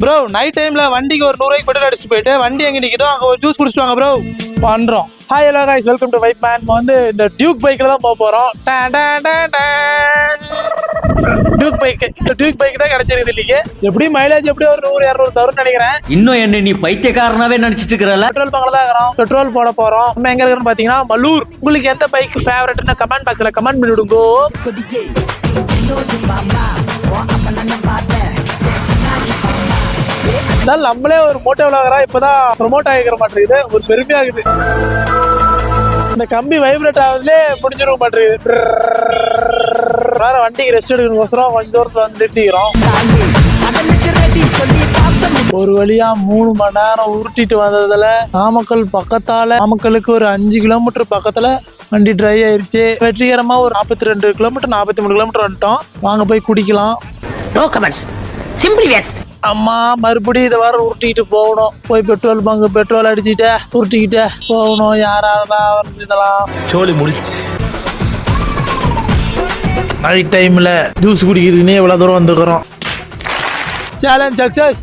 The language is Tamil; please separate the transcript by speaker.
Speaker 1: ப்ரோ நைட் டைம்ல வண்டிக்கு ஒரு 100 ரூபாய்க்கு பெட்ரோல் அடிச்சுட்டு போயிட்டு வண்டி எங்க நிக்குதோ அங்க ஒரு ஜூஸ் குடிச்சிட்டு வாங்க ப்ரோ. பண்றோம். Hi hello guys, welcome to vibe man. வந்து இந்த டியூக் பைக்ல தான் போக போறோம். டியூக் பைக், இந்த டியூக் பைக் தான் கிடைச்சிருக்குது இல்லையே. எப்படி மைலேஜ் எப்படி ஒரு 100-200 தரும்னு நினைக்கிறேன்.
Speaker 2: இன்னும் என்ன நீ பைத்தியக்காரனாவே நினைச்சிட்டு இருக்கறல.
Speaker 1: பெட்ரோல் பங்க்ல தான் இருக்கிறோம். பெட்ரோல் போட போறோம். நம்ம எங்க இருக்குன்னு பாத்தீங்கன்னா மல்லூர். உங்களுக்கு எந்த பைக் ஃபேவரட்னு கமெண்ட் பாக்ஸ்ல கமெண்ட் பண்ணி விடுங்க. நம்மளே ஒரு மோட்டோ விளாகரா இப்பதான் ப்ரொமோட் ஆகிக்கிற மாட்டேங்குது. ஒரு பெருமையா இருக்குது. இந்த கம்பி வைப்ரேட் ஆகுதுலே முடிஞ்சிட மாட்டேங்குது. வேற வண்டிக்கு ரெஸ்ட் எடுக்கணுக்கோசரம் கொஞ்சம் தூரத்துல வந்து நிறுத்திக்கிறோம். ஒரு வழியா 3 மணி நேரம் உருட்டிட்டு வந்ததுல நாமக்கல் பக்கத்தால, நாமக்கலுக்கு ஒரு 5 கிலோமீட்டர் பக்கத்துல வண்டி ட்ரை ஆயிருச்சு. வெற்றிகரமா ஒரு 42 கிலோமீட்டர் 43 கிலோமீட்டர் வந்துட்டோம். வாங்க போய் குடிக்கலாம்.
Speaker 3: No comments, simply waste.
Speaker 1: அம்மா மறுபடியும் இதை வர உருட்டிக்கிட்டு போகணும். போய் பெட்ரோல் பங்கு பெட்ரோல் அடிச்சுட்டு உருட்டிக்கிட்டு போகணும். யாராரா இதெல்லாம்
Speaker 4: சோலி முடிச்சு.
Speaker 1: நைட் டைம்ல ஜூஸ் குடிக்கிறதுக்குன்னே இவ்வளவு தூரம் வந்துக்கிறோம். Challenge success.